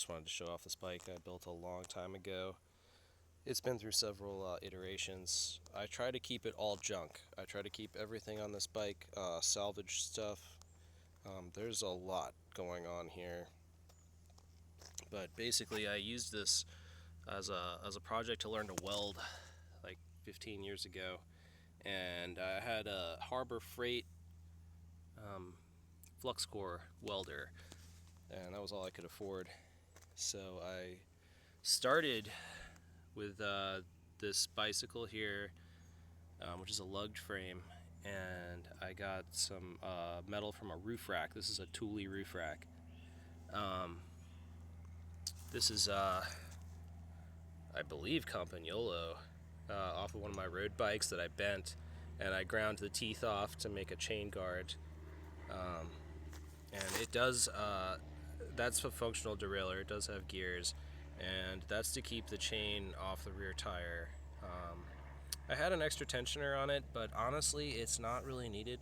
just wanted to show off this bike I built a long time ago. It's been through several iterations. I try to keep it all junk. I try to keep everything on this bike salvage stuff. There's a lot going on here, but basically I used this as a project to learn to weld like 15 years ago, and I had a Harbor Freight flux core welder, and that was all I could afford. So I started with this bicycle here, which is a lugged frame, and I got some metal from a roof rack. This is a Thule roof rack. This is, I believe, Campagnolo, off of one of my road bikes that I bent, and I ground the teeth off to make a chain guard. And it does, that's a functional derailleur. It does have gears, and that's to keep the chain off the rear tire. I had an extra tensioner on it, but honestly, it's not really needed.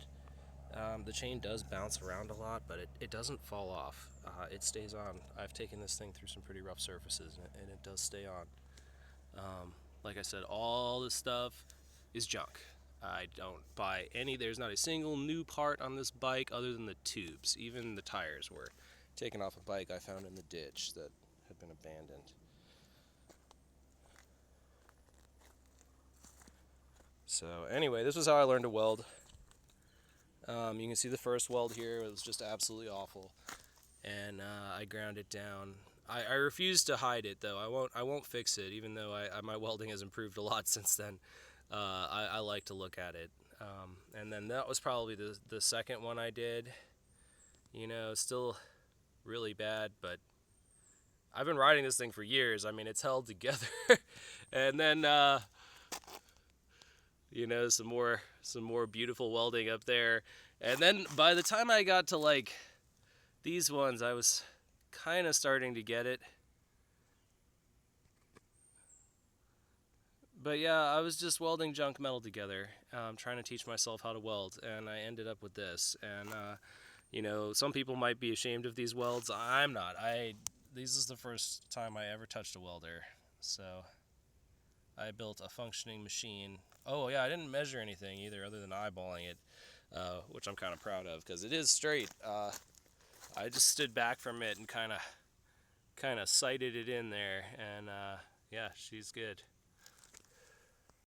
The chain does bounce around a lot, but it doesn't fall off. It stays on. I've taken this thing through some pretty rough surfaces, and it does stay on. Like I said, all this stuff is junk. I don't buy any. There's not a single new part on this bike other than the tubes. Even the tires were taken off a bike I found in the ditch that had been abandoned. So anyway, this was how I learned to weld. You can see the first weld here. It was just absolutely awful, and I ground it down. I refuse to hide it though. I won't fix it, even though my welding has improved a lot since then. I like to look at it. And then that was probably the second one I did. You know, still really bad, but I've been riding this thing for years. I mean, it's held together. And then you know, some more beautiful welding up there. And then by the time I got to like these ones, I was kind of starting to get it. But yeah, I was just welding junk metal together, trying to teach myself how to weld, and I ended up with this. And you know, some people might be ashamed of these welds. I'm not. This is the first time I ever touched a welder, so I built a functioning machine. Oh yeah, I didn't measure anything either other than eyeballing it, which I'm kind of proud of because it is straight. I just stood back from it and kind of sighted it in there, and yeah, she's good.